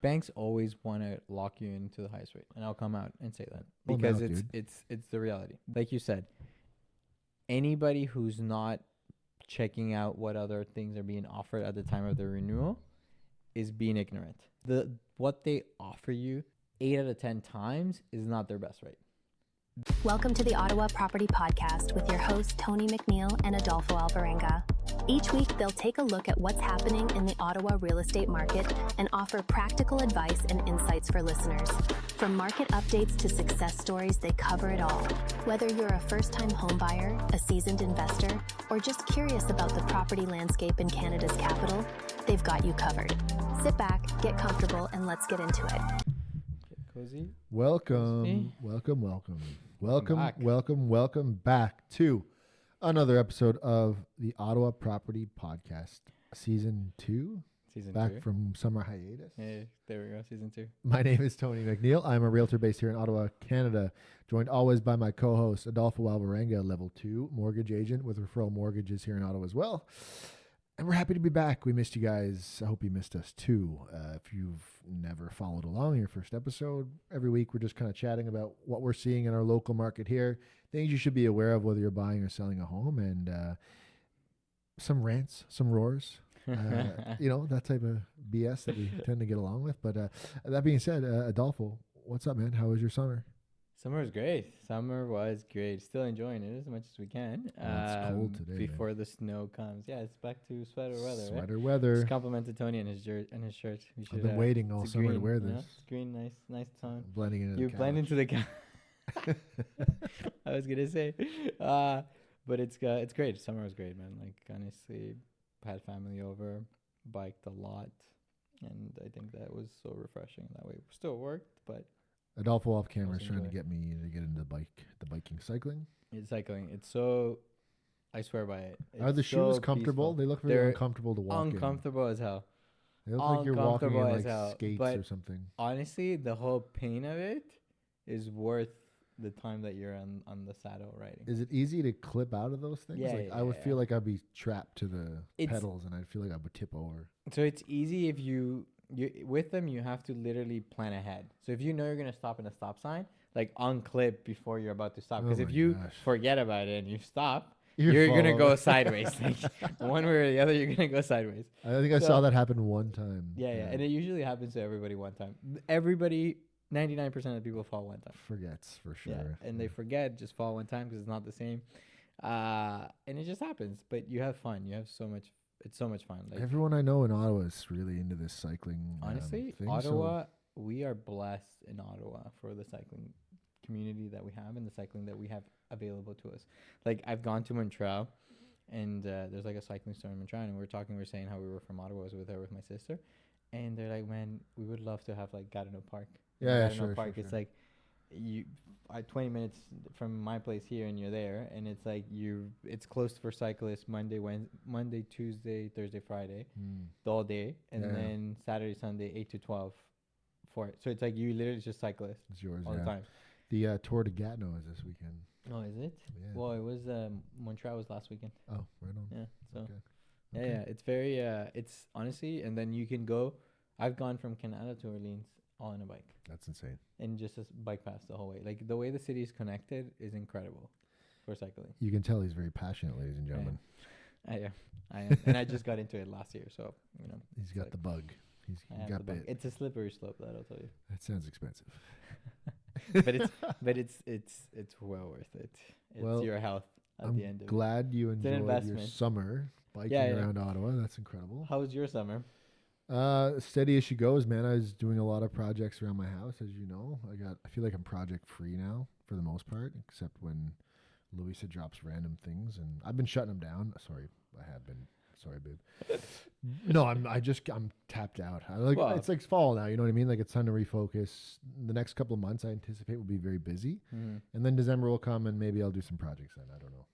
banks always want to lock you into the highest rate, and I'll come out and say that Well, because now, it's dude. it's the reality. Like you said, anybody who's not checking out what other things are being offered at the time of the renewal is being ignorant. The what they offer you 8 out of 10 times is not their best rate. Welcome to the Ottawa Property Podcast with your hosts Tony McNeil and Adolfo Alvarenga. Each week, they'll take a look at what's happening in the Ottawa real estate market and offer practical advice and insights for listeners. From market updates to success stories, they cover it all. Whether you're a first-time homebuyer, a seasoned investor, or just curious about the property landscape in Canada's capital, they've got you covered. Sit back, get comfortable, and let's get into it. Get cozy. Welcome back to another episode of the Ottawa Property Podcast, Season 2. Season back 2. from summer hiatus. Yeah, there we go. Season 2. My name is Tony McNeil. I'm a realtor based here in Ottawa, Canada, joined always by my co-host, Adolfo Alvarenga, Level 2 mortgage agent with referral mortgages here in Ottawa as well. And we're happy to be back. We missed you guys. I hope you missed us too. If you've never followed along in your first episode, every week we're just kind of chatting about what we're seeing in our local market here, things you should be aware of whether you're buying or selling a home, and some rants, some roars, that type of BS that we tend to get along with. But that being said, Adolfo, what's up, man? How was your summer? Summer was great. Still enjoying it as much as we can. It's cold today, before the snow comes. Yeah, it's back to sweater weather. Sweater right? weather. Just complimented Tony and his shirt. I've been waiting all summer to wear this. It's green, nice tone. Blending into You the blend couch. into the couch. I was gonna say, but it's great. Summer was great, man. Like honestly, had family over, biked a lot, and I think that was so refreshing. That way, still worked, but Adolfo off camera is Also trying to enjoy get me to get into the biking cycling. it's cycling. It's so, I swear by it. Are the It's shoes so comfortable? peaceful. They look very They're uncomfortable to walk in. uncomfortable as hell. They look like you're walking in uncomfortable like as hell, skates but or something. Honestly, the whole pain of it is worth the time that you're on the saddle riding. Is it easy to clip out of those things? Yeah, like yeah, I would yeah, feel yeah. like I'd be trapped to the It's- pedals, and I'd feel like I would tip over. So it's easy if you with them you have to literally plan ahead. So if you know you're gonna stop in a stop sign, like unclip before you're about to stop. Because Oh if my you gosh. forget about it and you stop, You're you're gonna go following. sideways. Like one way or the other, you're gonna go sideways. I think I So- saw that happen one time. Yeah, and it usually happens to everybody one time. Everybody, 99% of people fall one time. Forgets for sure. Yeah, and they forget, just fall one time because it's not the same. And it just happens. But you have fun. You have so much. It's so much fun. Like Everyone I know in Ottawa is really into this cycling. honestly, thing, Ottawa, we are blessed in Ottawa for the cycling community that we have and the cycling that we have available to us. Like I've gone to Montreal, and there's like a cycling store in Montreal, and we were saying how we were from Ottawa. I was with my sister, and they're like, man, we would love to have like Gatineau Park. Yeah, Gatineau sure, Park. sure, It's sure. like 20 minutes from my place here, and you're there, and it's like it's close for cyclists Monday, Tuesday, Thursday, Friday, the whole day, and Yeah. then Saturday, Sunday, 8 to 12 for it. So it's like you literally just cyclists It's yours, all yeah. the time. The Tour de Gatineau is this weekend. Oh, is it? Yeah. Well, it was Montreal was last weekend. Oh, right on. Yeah. So Okay. yeah, Okay. yeah, it's very it's honestly, and then you can go. I've gone from Canada to Orleans all on a bike. That's insane. And just a bike pass the whole way. Like the way the city is connected is incredible for cycling. You can tell he's very passionate, ladies and gentlemen. I am, and I just got into it last year, so He's got like the bug. He I have got the bug. bit. It's a slippery slope, that'll tell you. That sounds expensive. but it's well worth it. It's Well, your health at I'm the end of it. glad you It's an enjoyed your investment. summer biking Yeah, yeah. around Ottawa. That's incredible. How was your summer? Steady as she goes, man. I was doing a lot of projects around my house, as you know. I feel like I'm project free now for the most part, except when Louisa drops random things, and I've been shutting them down. Sorry, I have been. Sorry, babe. No, I'm tapped out. Well- It's like fall now. You know what I mean? Like it's time to refocus. The next couple of months, I anticipate will be very busy, Mm-hmm. and then December will come, and maybe I'll do some projects then. I don't know.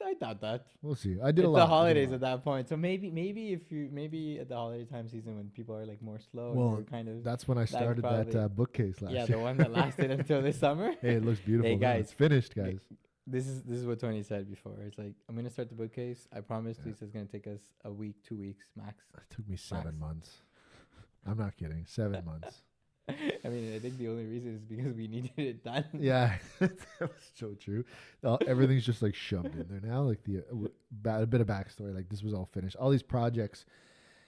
I doubt that. We'll see. I did It's a lot. the I did a holidays lot. at that point. So maybe at the holiday time season when people are like more slow Well, and you're kind of That's when I started probably- that bookcase last yeah, year. the one that lasted until this summer. Hey, it looks beautiful. Hey, now. guys. It's finished, guys. This is what Tony said before. It's like I'm gonna start the bookcase. I promise Yeah. Lisa's gonna take us a week, 2 weeks max. It took me 7 Max. months. I'm not kidding. 7 months. I mean, I think the only reason is because we needed it done. Yeah, that was so true. Everything's just like shoved in there now. Like a bit of backstory. Like this was all finished. All these projects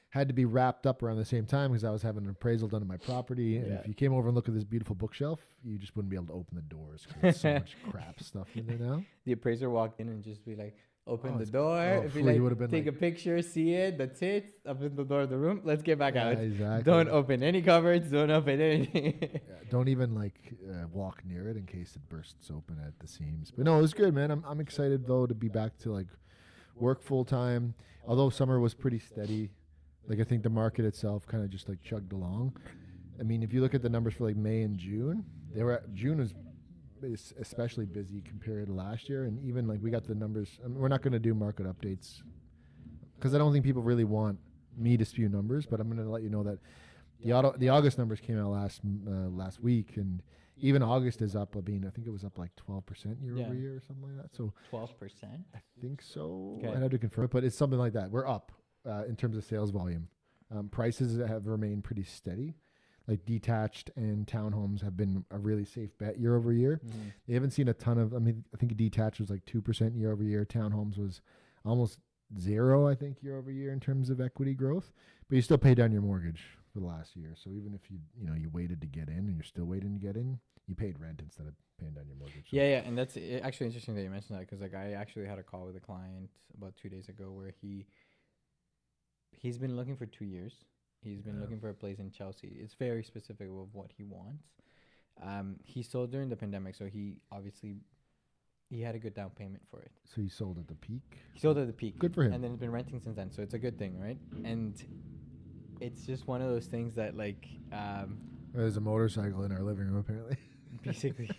had to be wrapped up around the same time because I was having an appraisal done on my property. And if you came over and look at this beautiful bookshelf, you just wouldn't be able to open the doors because there's so much crap stuff in there now. The appraiser walked in and just be like, open the it's- door. oh, If you fully like, would've been take like- a picture, see it. That's it. Open the door of the room. Let's get back Yeah, out. exactly. Don't open any cupboards. Don't open anything. Yeah, don't even like walk near it in case it bursts open at the seams. But no, it was good, man. I'm excited though to be back to like work full time. Although summer was pretty steady, like I think the market itself kind of just like chugged along. I mean, if you look at the numbers for like May and June, June was especially busy compared to last year, and even like we got the numbers. I mean, we're not going to do market updates because I don't think people really want me to spew numbers, but I'm going to let you know that the August numbers came out last week, and even August is up. I mean, I think it was up like 12% year over year or something like that. So 12%. I think so. Okay. I'd have to confirm it, but it's something like that. We're up in terms of sales volume. Prices have remained pretty steady. Like detached and townhomes have been a really safe bet year over year. Mm-hmm. They haven't seen a ton of. I mean, I think detached was like 2% year over year. Townhomes was almost 0, I think, year over year in terms of equity growth. But you still pay down your mortgage for the last year. So even if you waited to get in and you're still waiting to get in, you paid rent instead of paying down your mortgage. So Yeah, and that's actually interesting that you mentioned that because like I actually had a call with a client about 2 days ago where he's been looking for 2 years. He's been looking for a place in Chelsea. It's very specific of what he wants. He sold during the pandemic, so he had a good down payment for it. So you sold at the peak? He sold at the peak. Good for him. And then he's been renting since then, so it's a good thing, right? And it's just one of those things that like There's a motorcycle in our living room, apparently. basically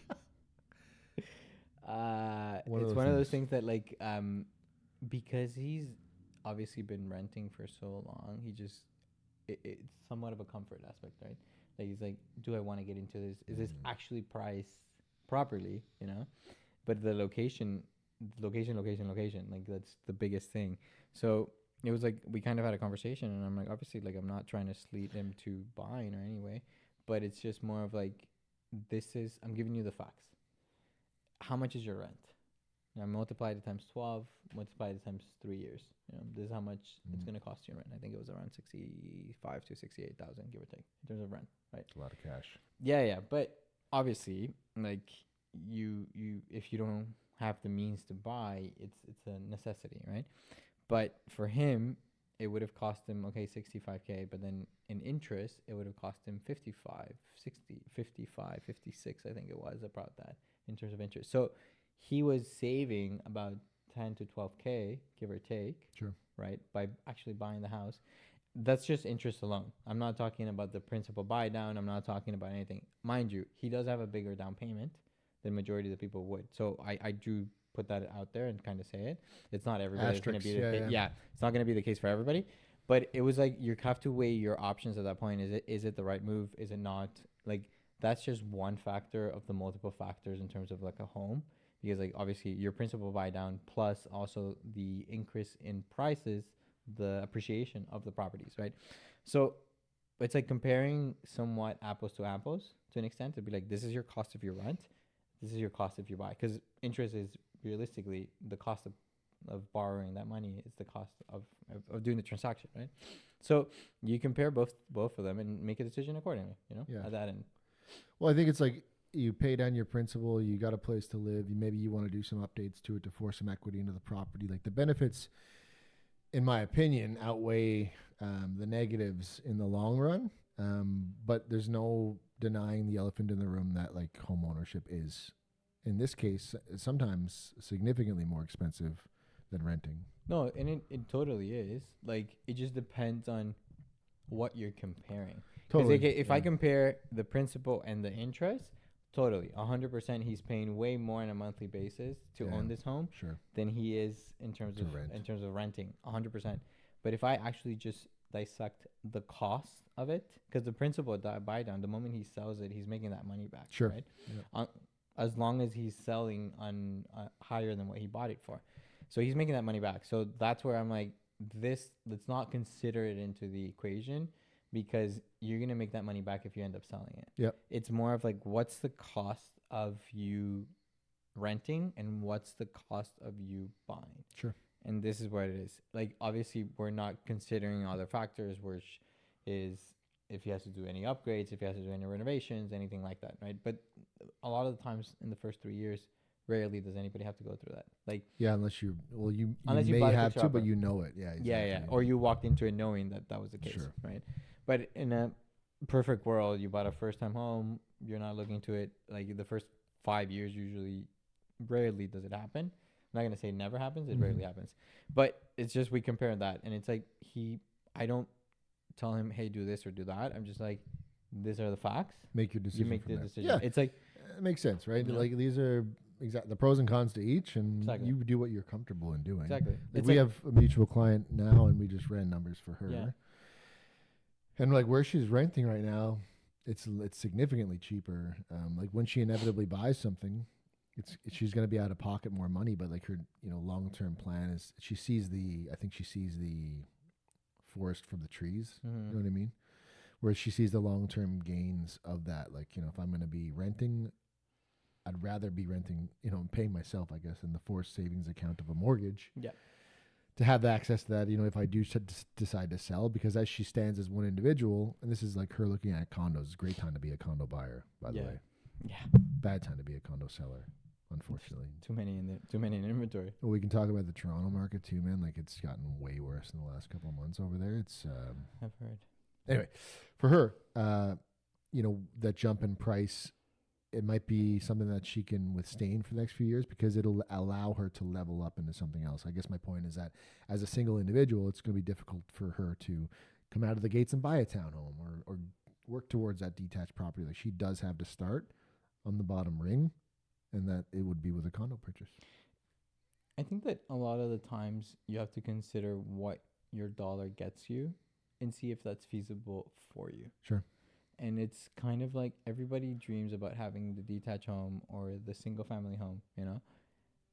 it's one of those things that like because he's obviously been renting for so long, it's somewhat of a comfort aspect, right? Like he's like, do I want to get into this? Is this actually priced properly, but the location, like that's the biggest thing. So it was like we kind of had a conversation, and I'm like, obviously, like I'm not trying to sleep him to buying or anyway, but it's just more of like, I'm giving you the facts. How much is your rent? Now multiply it times 12, multiply it times 3 years. This is how much it's going to cost you in rent. I think it was around 65 to 68,000, give or take, in terms of rent, right? It's a lot of cash. Yeah. But obviously, like you if you don't have the means to buy, it's a necessity, right? But for him, it would have cost him, 65K, but then in interest, it would have cost him 55, 60, 55, 56, I think it was about that in terms of interest. So he was saving about 10 to 12K, give or take, Sure. right, by actually buying the house. That's just interest alone. I'm not talking about the principal buy down. I'm not talking about anything. Mind you, he does have a bigger down payment than majority of the people would. So I do put that out there and kind of say it. It's not everybody. It's going to be it's not going to be the case for everybody. But it was like you have to weigh your options at that point. Is it the right move? Is it not? Like that's just one factor of the multiple factors in terms of like a home. Because like obviously your principal buy down plus also the increase in prices, the appreciation of the properties, right? So it's like comparing somewhat apples to apples to an extent. It'd be like, this is your cost of your rent. This is your cost if you buy. Because interest is realistically the cost of borrowing that money is the cost of doing the transaction, right? So you compare both of them and make a decision accordingly, at that end. Well, I think it's like you pay down your principal, you got a place to live, maybe you want to do some updates to it to force some equity into the property. Like the benefits, in my opinion, outweigh the negatives in the long run. But there's no denying the elephant in the room that like home ownership is, in this case, sometimes significantly more expensive than renting. No, and it totally is. Like it just depends on what you're comparing. Totally. If I compare the principal and the interest, totally, 100%, he's paying way more on a monthly basis to own this home than he is in terms of renting, 100%. But if I actually just dissect the cost of it, because the principal buy down, the moment he sells it, he's making that money back, right? Yeah. As long as he's selling on higher than what he bought it for, so he's making that money back. So that's where I'm like, let's not consider it into the equation, because you're gonna make that money back if you end up selling it. Yep. It's more of like, what's the cost of you renting and what's the cost of you buying? Sure. And this is what it is. Like, obviously, we're not considering other factors, which is if he has to do any upgrades, if he has to do any renovations, anything like that, right? But a lot of the times in the first 3 years, rarely does anybody have to go through that. Like, Yeah, unless you Unless you may bought a have to, fixer-upper. but you know it. Yeah, exactly. yeah, or you walked into it knowing that that was the case, Sure. right? But in a perfect world, you bought a first-time home, you're not looking to it. Like, the first 5 years, usually, rarely does it happen. I'm not gonna say it never happens. It rarely happens. But it's just we compare that, and it's like I don't tell him, hey, do this or do that. I'm just like, these are the facts. Make your decision. You make from the there. decision. Yeah, It's like, it makes sense, right? Yeah. Like these are the pros and cons to each, and Exactly. you do what you're comfortable in doing. exactly. Like It's we like, have a mutual client now, and we just ran numbers for her. Yeah. And like where she's renting right now, it's significantly cheaper. Like when she inevitably buys something, she's going to be out of pocket more money, but like her long term plan is she sees the forest from the trees. You know what I mean? Whereas she sees the long term gains of that. Like if I'm going to be renting, I'd rather be renting, and paying myself, I guess, in the forced savings account of a mortgage. Yeah. To have the access to that, if I do decide to sell, because as she stands as one individual, and this is like her looking at condos, it's a great time to be a condo buyer, by the Yeah. way. yeah, Bad time to be a condo seller, unfortunately. too many in inventory. Well, we can talk about the Toronto market too, man. Like it's gotten way worse in the last couple of months over there. It's I've heard. anyway, for her, that jump in price, it might be something that she can withstand for the next few years because it'll allow her to level up into something else. I guess my point is that as a single individual, it's going to be difficult for her to come out of the gates and buy a townhome or work towards that detached property. Like she does have to start on the bottom ring, and that it would be with a condo purchase. I think that a lot of the times you have to consider what your dollar gets you and see if that's feasible for you. Sure. And it's kind of like everybody dreams about having the detached home or the single family home,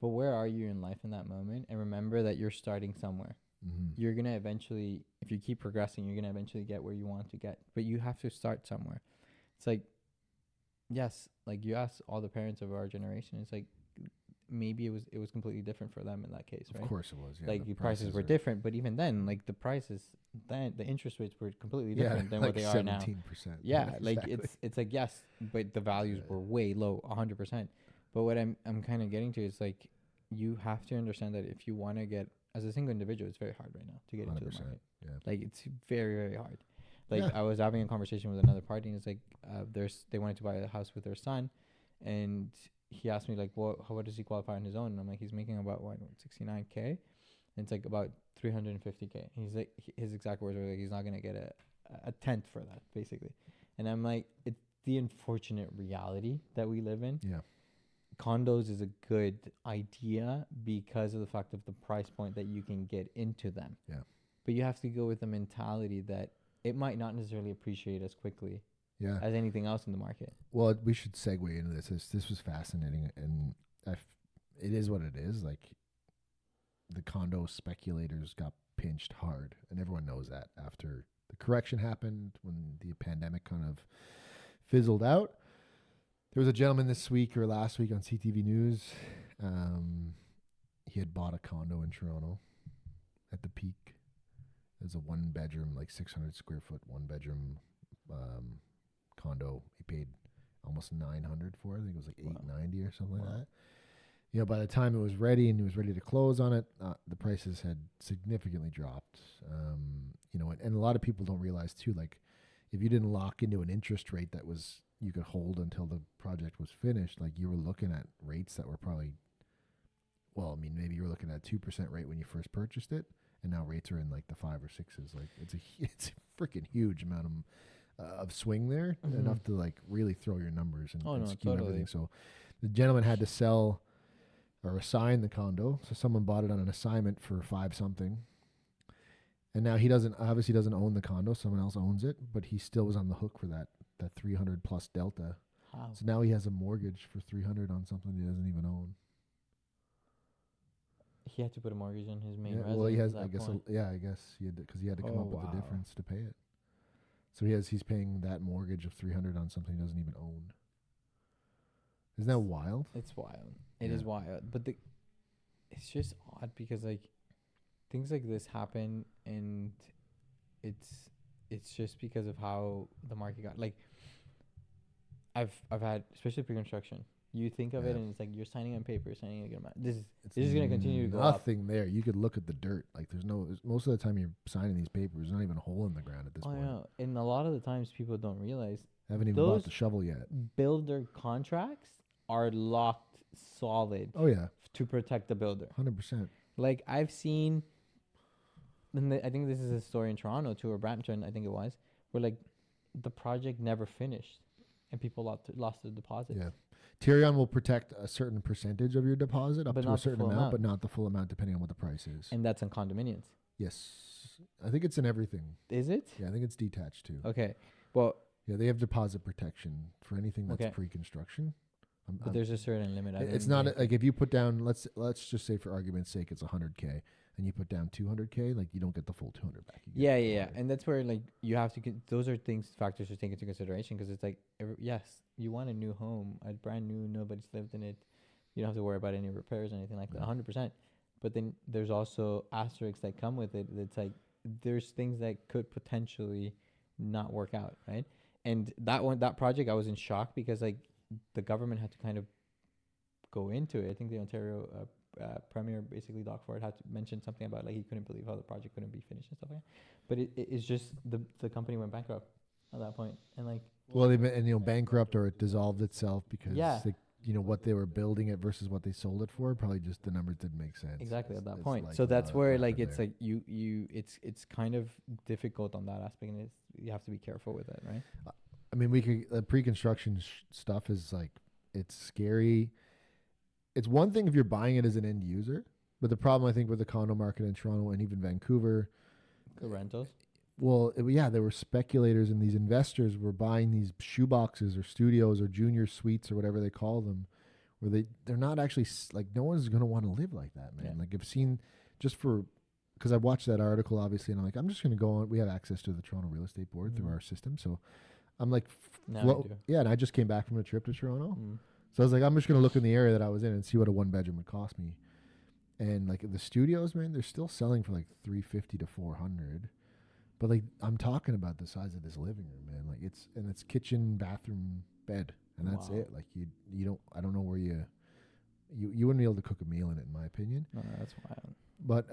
But where are you in life in that moment? And remember that you're starting somewhere. Mm-hmm. You're going to eventually, if you keep progressing, you're going to eventually get where you want to get. But you have to start somewhere. It's like, yes, like you ask all the parents of our generation, it's like maybe it was completely different for them in that case, right? Of course it was. Yeah, Like the prices were different, but even then, like the prices, then the interest rates were completely different than like what they are now. 17%. Yeah, like exactly. it's like yes, but the values were way low, 100%. But what I'm kind of getting to is like you have to understand that if you want to get as a single individual, it's very hard right now to get into the market. Yeah. Like it's very very hard. Like Yeah. I was having a conversation with another party, and it's like they wanted to buy a house with their son, and he asked me like, what does he qualify on his own? And I'm like, he's making about 69K, and it's like about 350K. He's like, his exact words were like, he's not gonna get a tenth for that, basically. And I'm like, it's the unfortunate reality that we live in. Yeah. Condos is a good idea because of the fact of the price point that you can get into them. Yeah. But you have to go with the mentality that it might not necessarily appreciate as quickly Yeah. as anything else in the market. Well, we should segue into this. This was fascinating, and it is what it is. Like the condo speculators got pinched hard, and everyone knows that after the correction happened when the pandemic kind of fizzled out. There was a gentleman this week or last week on CTV News. He had bought a condo in Toronto at the peak. It was a 1-bedroom, like 600 square foot, 1-bedroom condo. He paid almost $900 for it. I think it was like $890 or something like that. By the time it was ready and he was ready to close on it, the prices had significantly dropped. And a lot of people don't realize too, like if you didn't lock into an interest rate that was you could hold until the project was finished, like you were looking at rates that were probably, maybe you were looking at a 2% rate when you first purchased it, and now rates are in like the 5 or 6s. Like it's a freaking huge amount of swing there, enough to like really throw your numbers and skew everything. So the gentleman had to sell or assign the condo. So someone bought it on an assignment for 5 something. And now he obviously doesn't own the condo. Someone else owns it, but he still was on the hook for that 300 plus delta. How? So now he has a mortgage for 300 on something he doesn't even own. He had to put a mortgage on his main Yeah, residence. well, he has, at I that guess, point. I guess because he had to come up with the difference to pay it. So he's paying that mortgage of $300 on something he doesn't even own. Isn't that wild? It's wild. It is wild. But it's just odd because like things like this happen, and it's just because of how the market got. Like I've had, especially pre-construction. You think of it and it's like you're signing on paper, signing a good amount. This is going to continue to go up. Nothing there. You could look at the dirt. Like most of the time you're signing these papers, there's not even a hole in the ground at this point. I know. And a lot of the times people don't realize Haven't even bought the shovel yet. Builder contracts are locked solid. Oh yeah, to protect the builder. 100%. Like I've seen, and I think this is a story in Toronto too, or Brampton, I think it was, where like the project never finished, and people lost their deposit. Yeah. Tyrion will protect a certain percentage of your deposit up to a certain amount, but not the full amount depending on what the price is. And that's in condominiums. Yes. I think it's in everything. Is it? Yeah, I think it's detached too. Okay. Well. Yeah, they have deposit protection for anything that's pre-construction. But there's a certain limit. It's not like if you put down, let's just say for argument's sake, it's 100K, and you put down 200K, like you don't get the full 200 back. Yeah. And that's where like you have to those are factors to take into consideration, because it's like yes, you want a new home, a brand new, nobody's lived in it, you don't have to worry about any repairs or anything like that, 100%. But then there's also asterisks that come with it. That's like there's things that could potentially not work out, right? And that project, I was in shock because like the government had to kind of go into it. I think the Ontario Premier, basically Doc Ford, had to mention something about like he couldn't believe how the project couldn't be finished and stuff like that. But it's just the company went bankrupt at that point, and like they've been bankrupt, or it dissolved itself because what they were building it versus what they sold it for, probably just the numbers didn't make sense. Exactly at that point. So that's where like it's like it's kind of difficult on that aspect, and you have to be careful with it, right? I mean, pre-construction stuff is like, it's scary. It's one thing if you're buying it as an end user, but the problem I think with the condo market in Toronto and even Vancouver, the rentals. Well, there were speculators, and these investors were buying these shoeboxes or studios or junior suites or whatever they call them, where they're not actually like, no one's going to want to live like that, man. Yeah. Like I've seen because I watched that article obviously, and I'm like, I'm just going to go on. We have access to the Toronto Real Estate Board through our system, so I'm like, and I just came back from a trip to Toronto. So I was like, I'm just going to look in the area that I was in and see what a one bedroom would cost me. And like the studios, man, they're still selling for like $350 to $400. But like, I'm talking about the size of this living room, man. Like it's kitchen, bathroom, bed, and that's it. Like you don't, I don't know where you wouldn't be able to cook a meal in it, in my opinion. No, that's wild. But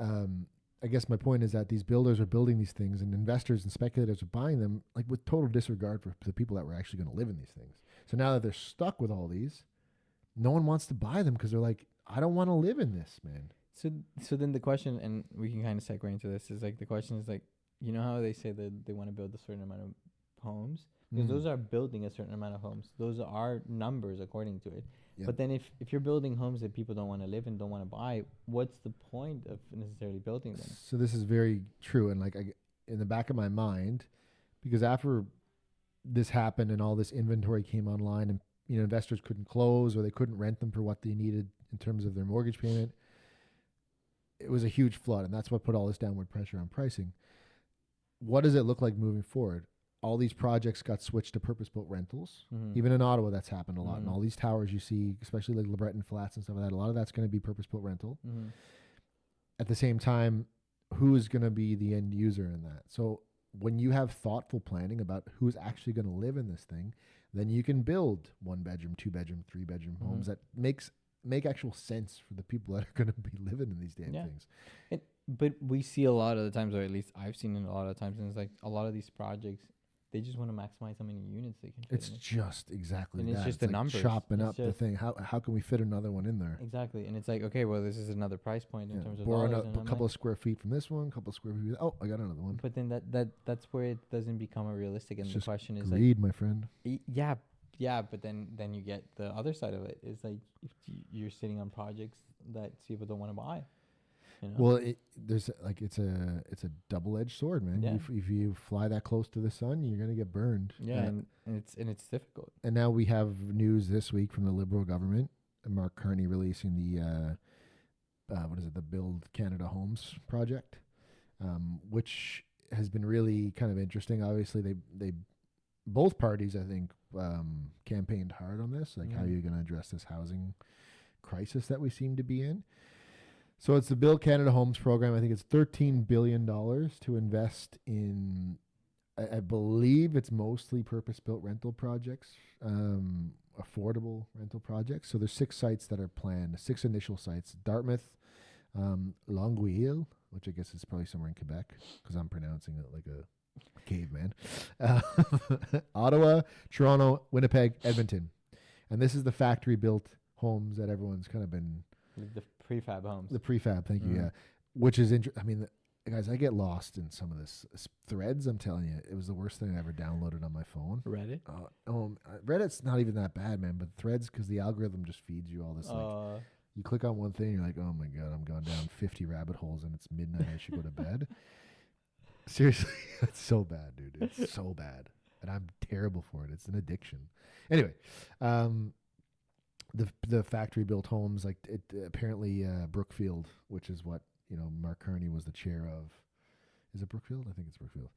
I guess my point is that these builders are building these things, and investors and speculators are buying them like with total disregard for the people that were actually going to live in these things. So now that they're stuck with all these, no one wants to buy them because they're like, I don't want to live in this, man. So then the question, and we can kind of segue into this, is like the question is like, you know how they say that they want to build a certain amount of homes? Because those are building a certain amount of homes. Those are numbers according to it. Yep. But then if you're building homes that people don't want to live in, don't want to buy, what's the point of necessarily building them? So this is very true. And like in the back of my mind, because after this happened and all this inventory came online, and investors couldn't close or they couldn't rent them for what they needed in terms of their mortgage payment, it was a huge flood. And that's what put all this downward pressure on pricing. What does it look like moving forward? All these projects got switched to purpose-built rentals. Even in Ottawa, that's happened a lot. And all these towers you see, especially like LeBreton Flats and stuff like that, a lot of that's going to be purpose-built rental. At the same time, who is going to be the end user in that? So when you have thoughtful planning about who's actually going to live in this thing, then you can build 1-bedroom, 2-bedroom, 3-bedroom homes that make actual sense for the people that are going to be living in these damn things. But we see a lot of the times, or at least I've seen it a lot of times, and it's like a lot of these projects, they just want to maximize how many units they can fit. It's just exactly and that. It's just the like numbers. Chopping up the thing. How can we fit another one in there? Exactly. And it's like, okay, well, this is another price point in terms of borrow dollars. a couple of square feet from this one, couple of square feet. Oh, I got another one. But then that's where it doesn't become a realistic. And it's the question is greed, my friend. Yeah. But then you get the other side of it. It's like if you're sitting on projects that people don't want to buy. Well, it's a double-edged sword, man. Yeah. If you fly that close to the sun, you're gonna get burned. Yeah, and it's difficult. And now we have news this week from the Liberal government, Mark Carney releasing the the Build Canada Homes project, which has been really kind of interesting. Obviously, they both parties, I think, campaigned hard on this, like how you're going to address this housing crisis that we seem to be in. So it's the Build Canada Homes program. I think it's $13 billion to invest in, I believe it's mostly purpose-built rental projects, affordable rental projects. So there's 6 sites that are planned, 6 initial sites: Dartmouth, Longueuil, which I guess is probably somewhere in Quebec because I'm pronouncing it like a caveman. Ottawa, Toronto, Winnipeg, Edmonton. And this is the factory-built homes that everyone's kind of been... The prefab homes. The prefab, thank you, yeah. Which is interesting. I mean, guys, I get lost in some of this threads. I'm telling you, it was the worst thing I ever downloaded on my phone. Reddit? Reddit's not even that bad, man, but threads, because the algorithm just feeds you all this, like... You click on one thing, you're like, oh my God, I'm going down 50 rabbit holes and it's midnight, I should go to bed. Seriously, it's so bad, dude. It's so bad. And I'm terrible for it. It's an addiction. Anyway, the factory built homes, like it apparently Brookfield, which is what, Mark Kearney was the chair of. Is it Brookfield? I think it's Brookfield.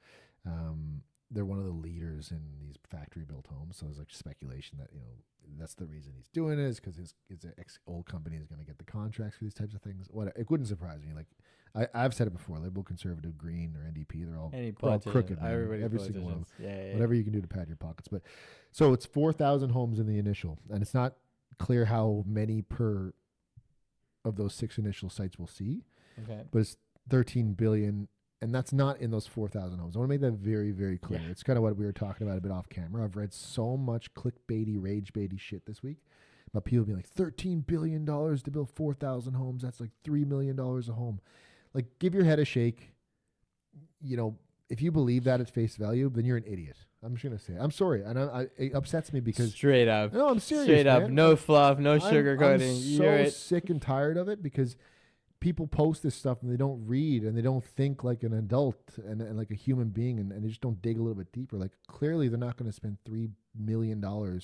They're one of the leaders in these factory built homes. So there's like speculation that, that's the reason he's doing it, is because his old company is going to get the contracts for these types of things. It wouldn't surprise me. Like I've said it before, Liberal, Conservative, Green, or NDP, they're all crooked, man. Every single one. Yeah. Whatever you can do to pad your pockets. But so it's 4,000 homes in the initial, and it's not clear how many per of those 6 initial sites we'll see. Okay. But it's 13 billion. And that's not in those 4,000 homes. I want to make that very, very clear. Yeah. It's kind of what we were talking about a bit off camera. I've read so much clickbaity, rage-baity shit this week about people being like, $13 billion to build 4,000 homes. That's like $3 million a home. Like, give your head a shake. If you believe that at face value, then you're an idiot. I'm just going to say it. I'm sorry. And it upsets me because... Straight up. No, I'm serious, Straight up. Man. No fluff, no sugarcoating. I'm so sick and tired of it because... people post this stuff and they don't read and they don't think like an adult and like a human being and they just don't dig a little bit deeper. Like clearly they're not going to spend $3 million on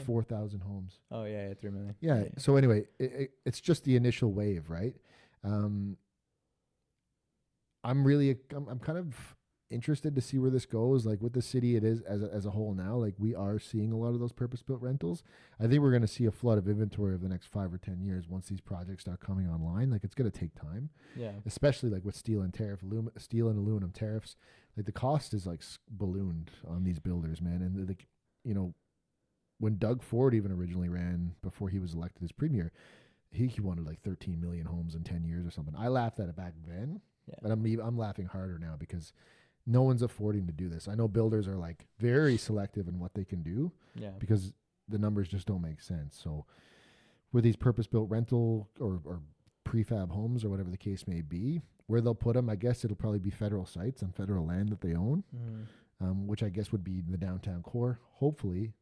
4,000 homes. Oh yeah, 3 million. Yeah. So anyway, it's just the initial wave, right? I'm kind of interested to see where this goes. Like with the city, it is as a whole now. Like we are seeing a lot of those purpose-built rentals. I think we're going to see a flood of inventory over the next 5 or 10 years once these projects start coming online. Like it's going to take time. Yeah. Especially like with steel and aluminum tariffs. Like the cost is like ballooned on these builders, man. And like when Doug Ford even originally ran before he was elected as premier, he wanted like 13 million homes in 10 years or something. I laughed at it back then, but I'm laughing harder now because no one's affording to do this. I know builders are like very selective in what they can do because the numbers just don't make sense. So with these purpose-built rental or prefab homes or whatever the case may be, where they'll put them, I guess it'll probably be federal sites on federal land that they own, which I guess would be the downtown core. Hopefully,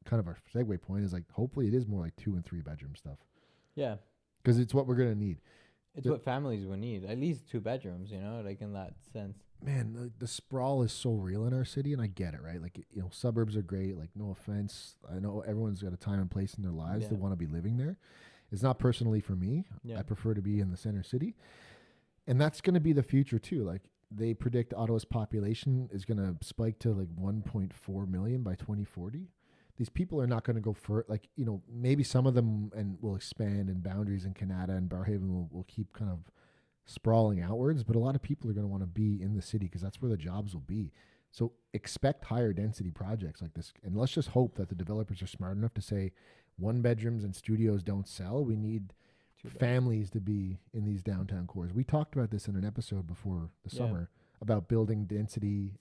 kind of our segue point is like, hopefully it is more like 2 and 3 bedroom stuff. Yeah. Because it's what we're going to need. It's what families will need. At least 2 bedrooms, like in that sense. Man, the sprawl is so real in our city, and I get it, right? Like, suburbs are great. Like, no offense. I know everyone's got a time and place in their lives to want to be living there. It's not personally for me. Yeah. I prefer to be in the center city. And that's going to be the future, too. Like, they predict Ottawa's population is going to spike to, like, 1.4 million by 2040. These people are not going to go for, like, maybe some of them will expand in boundaries in Canada and Barrhaven will keep kind of sprawling outwards, but a lot of people are going to want to be in the city because that's where the jobs will be. So expect higher density projects like this. And let's just hope that the developers are smart enough to say 1 bedrooms and studios don't sell. We need families to be in these downtown cores. We talked about this in an episode before the summer about building density,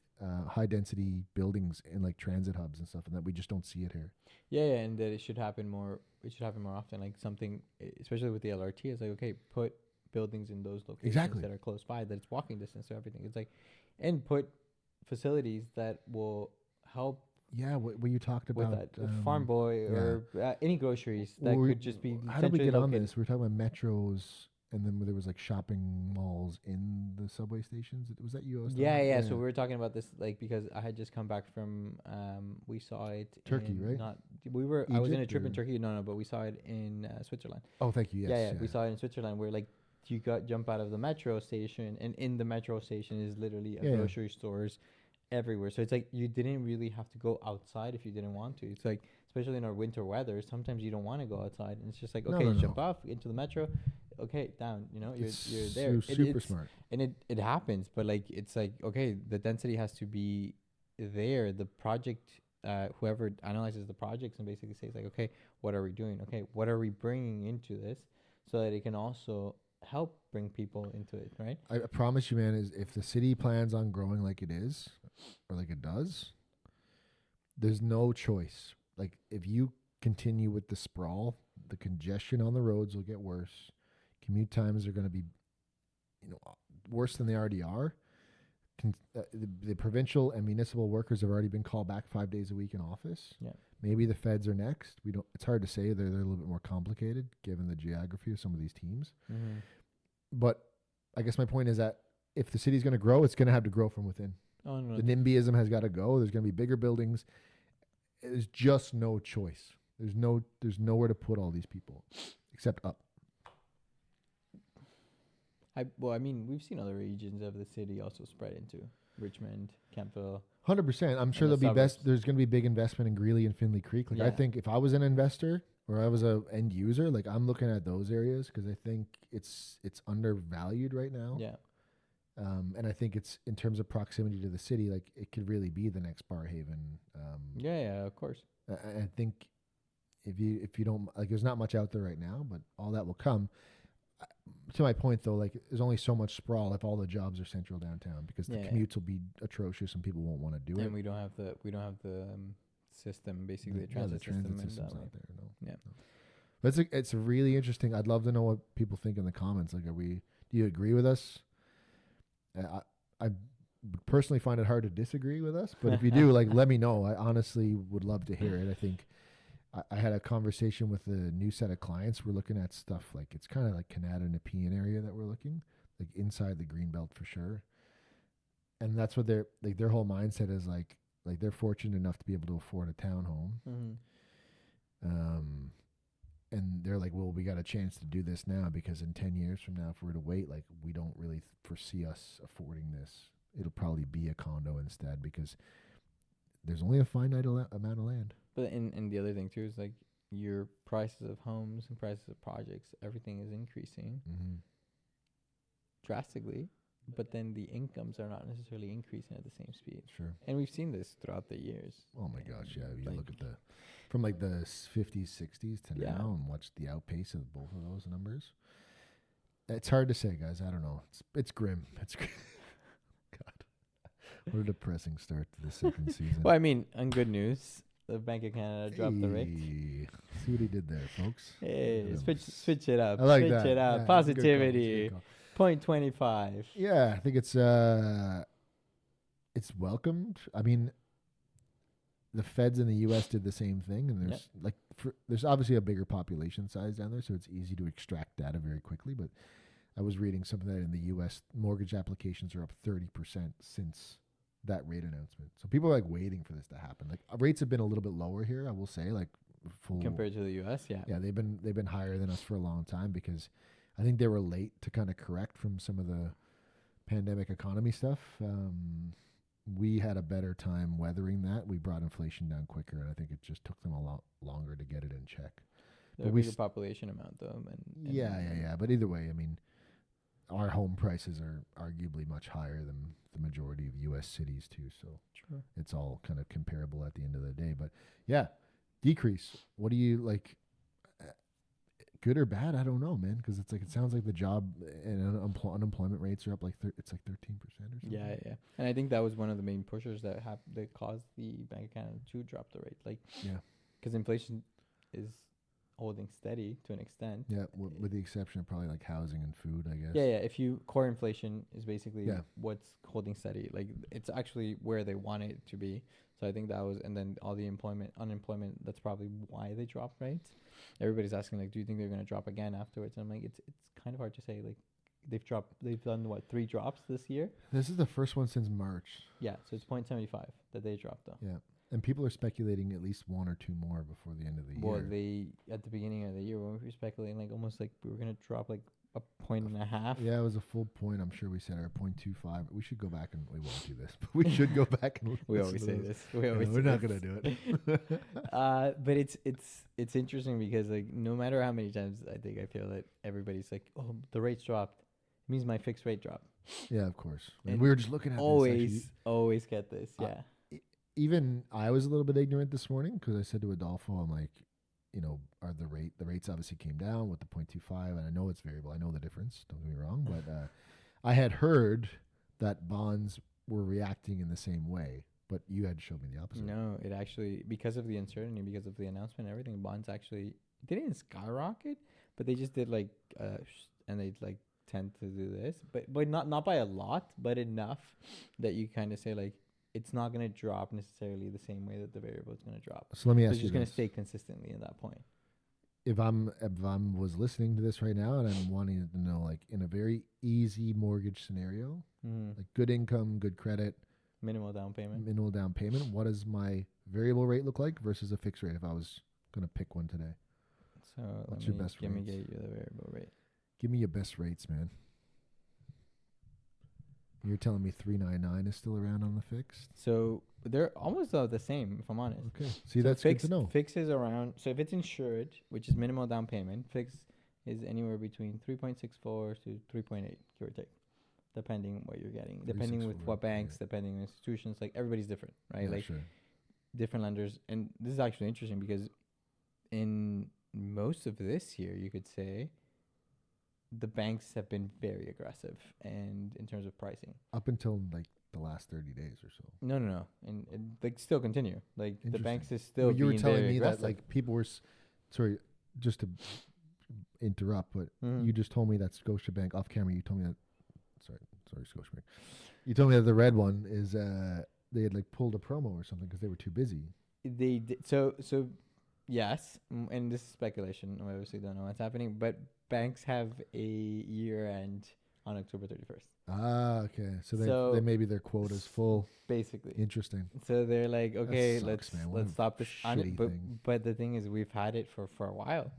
high density buildings in like transit hubs and stuff, and that we just don't see it here. Yeah, and that it should happen more. It should happen more often. Like something, especially with the LRT, is like, okay, put buildings in those locations that are close by, that it's walking distance to everything. It's like, and put facilities that will help. Yeah, what you talked about, with Farm Boy or any groceries that could just be. How did we get on this? We were talking about metros, and then there was like shopping malls in the subway stations. Was that you? Yeah. So we were talking about this, like, because I had just come back from. We saw it. Turkey, right? I was in a trip in Turkey. No, but we saw it in Switzerland. Oh, thank you. Yes. Yeah. We saw it in Switzerland. Where like you got jump out of the metro station, and in the metro station is literally a Yeah. grocery stores everywhere. So it's like you didn't really have to go outside if you didn't want to. It's like, especially in our winter weather, sometimes you don't want to go outside, and it's just like, No, okay, no, no. jump off into the metro, okay, down, you're there. Super smart. And it happens, but like it's like, okay, the density has to be there. The project, whoever analyzes the projects and basically says like, okay, what are we doing? Okay, what are we bringing into this, so that it can also help bring people into it, right? I promise you, man, is if the city plans on growing like it is, or like it does, there's no choice. Like if you continue with the sprawl, the congestion on the roads will get worse. Commute times are going to be, worse than they already are. The provincial and municipal workers have already been called back 5 days a week in office. Yeah. Maybe the feds are next. We don't. It's hard to say. They're a little bit more complicated given the geography of some of these teams. Mm-hmm. But I guess my point is that if the city's going to grow, it's going to have to grow from within. Oh no. The NIMBYism has got to go. There's going to be bigger buildings. There's just no choice. There's nowhere to put all these people except up. I mean, we've seen other regions of the city also spread into Richmond, Campbell. 100%. I'm sure the there'll be suburbs. there's going to be big investment in Greeley and Findlay Creek. Like I Yeah. think if I was an investor or I was a end user, like I'm looking at those areas because I think it's undervalued right now. Yeah. And I think it's in terms of proximity to the city, like it could really be the next Barrhaven. Yeah, of course. I think if you don't like, there's not much out there right now, but all that will come. To my point though, like there's only so much sprawl if all the jobs are central downtown because the Yeah. commutes will be atrocious and people won't want to do it. And we don't have the system, basically the Yeah, transit system. And system's that way. not there. No. Yeah. No. But it's a really interesting. I'd love to know what people think in the comments. Like, do you agree with us? I personally find it hard to disagree with us, but if you do, like, let me know. I honestly would love to hear it. I think I had a conversation with a new set of clients. We're looking at stuff like it's kind of like Canada and Nepean area that we're looking, like inside the Greenbelt for sure. And that's what their whole mindset is like they're fortunate enough to be able to afford a townhome. Mm-hmm. And they're like, well, we got a chance to do this now because in 10 years from now, if we're to wait, like we don't really foresee us affording this. It'll probably be a condo instead because there's only a finite amount of land. But and the other thing too is like your prices of homes and prices of projects, everything is increasing Mm-hmm. drastically, but then the incomes are not necessarily increasing at the same speed. Sure. And we've seen this throughout the years. Oh my gosh, yeah. You Like- look at from like the 50s, 60s to Yeah. now and watch the outpace of both of those numbers. It's hard to say, guys. I don't know. It's grim. It's grim. God. What a depressing start to the second season. Well, I mean, on good news, the Bank of Canada dropped the rate. Hey, see what he did there, folks. Hey, Look at him. switch it up. I like switch that. it Yeah, up. it's a good call. It's a Positivity. good call. 0.25. Yeah, I think it's welcomed. I mean, the feds in the U.S. did the same thing, and there's obviously a bigger population size down there, so it's easy to extract data very quickly. But I was reading something that in the U.S. mortgage applications are up 30% since that rate announcement. So people are like waiting for this to happen. Like rates have been a little bit lower here, I will say, like Compared to the U.S., yeah. Yeah, they've been higher than us for a long time because I think they were late to kind of correct from some of the pandemic economy stuff. We had a better time weathering that. We brought inflation down quicker, and I think it just took them a lot longer to get it in check. They're But a we bigger s- population amount, though. And Yeah. But either way, I mean, our home prices are arguably much higher than the majority of U.S. cities too. So True. it's all kind of comparable at the end of the day. But yeah, decrease. What do you like? Good or bad? I don't know, man. Because it sounds like the job and unemployment rates are up like it's like 13% or something. Yeah. And I think that was one of the main pushers that caused the Bank of Canada to drop the rate. Like, Yeah. because inflation is holding steady to an extent. Yeah, with the exception of probably like housing and food, I guess. Yeah. If you core inflation is basically Yeah. what's holding steady. Like it's actually where they want it to be. So I think that was, and then all the unemployment. That's probably why they dropped rates. Everybody's asking like, do you think they're going to drop again afterwards? And I'm like, it's kind of hard to say. Like they've done what 3 drops this year. This is the first one since March. Yeah, so it's 0.75 that they dropped though. Yeah. And people are speculating at least 1 or 2 more before the end of the Well, year. they at the beginning of the year when we were speculating like almost like we were gonna drop like a point and a half. Yeah, it was a full point. I'm sure we said our 0.25. We should go back and we won't do this, but we should go back and We listen always to say this. this. We always We're say not this. gonna do it. But it's interesting because like no matter how many times I feel that everybody's like, oh, the rates dropped. It means my fixed rate dropped. Yeah, of course. And And we were just looking at Always get this. Uh, Yeah. even I was a little bit ignorant this morning because I said to Adolfo, I'm like, are the rates obviously came down with the 0.25, and I know it's variable. I know the difference. Don't get me wrong, but I had heard that bonds were reacting in the same way, but you had showed me the opposite. No, it actually, because of the uncertainty, because of the announcement and everything, bonds actually didn't skyrocket, but they just did like, and they like tend to do this, but not by a lot, but enough that you kind of say like, it's not going to drop necessarily the same way that the variable is going to drop. So let me So ask it's you just going this. to stay consistently in that point. If I'm was listening to this right now and I'm wanting to know, like, in a very easy mortgage scenario, like good income, good credit, Minimal down payment. minimal down payment, what does my variable rate look like versus a fixed rate if I was going to pick one today? So What's your best let me rates? get you the variable rate. Give me your best rates, man. You're telling me 399 is still around on the fixed? So they're almost the same, if I'm honest. Okay. See, So that's good to know. Fix is around, so if it's insured, which is minimal down payment, fix is anywhere between 3.64 to 3.8, give or take, depending what you're getting, depending with 3.64, what banks, yeah. depending on institutions, like everybody's different, right? Yeah, Like sure. different lenders. And this is actually interesting because in most of this year, you could say, the banks have been very aggressive and in terms of pricing. Up until like the last 30 days or so. No, and like still continue. Like the Interesting. banks is still. Well, you were being telling very me aggressive. that like people were, sorry, just to interrupt, but Mhm. you just told me that Scotiabank off camera. You told me that. Sorry, Scotiabank. You told me that the red one is they had like pulled a promo or something because they were too busy. They did, so yes, and this is speculation. I obviously don't know what's happening, but banks have a year end on October 31st. Ah, okay. So So they maybe their quota's full. Basically. Interesting. So they're like, okay, sucks, man. What let's a stop this. shitty thing. But the thing is, we've had it for a while.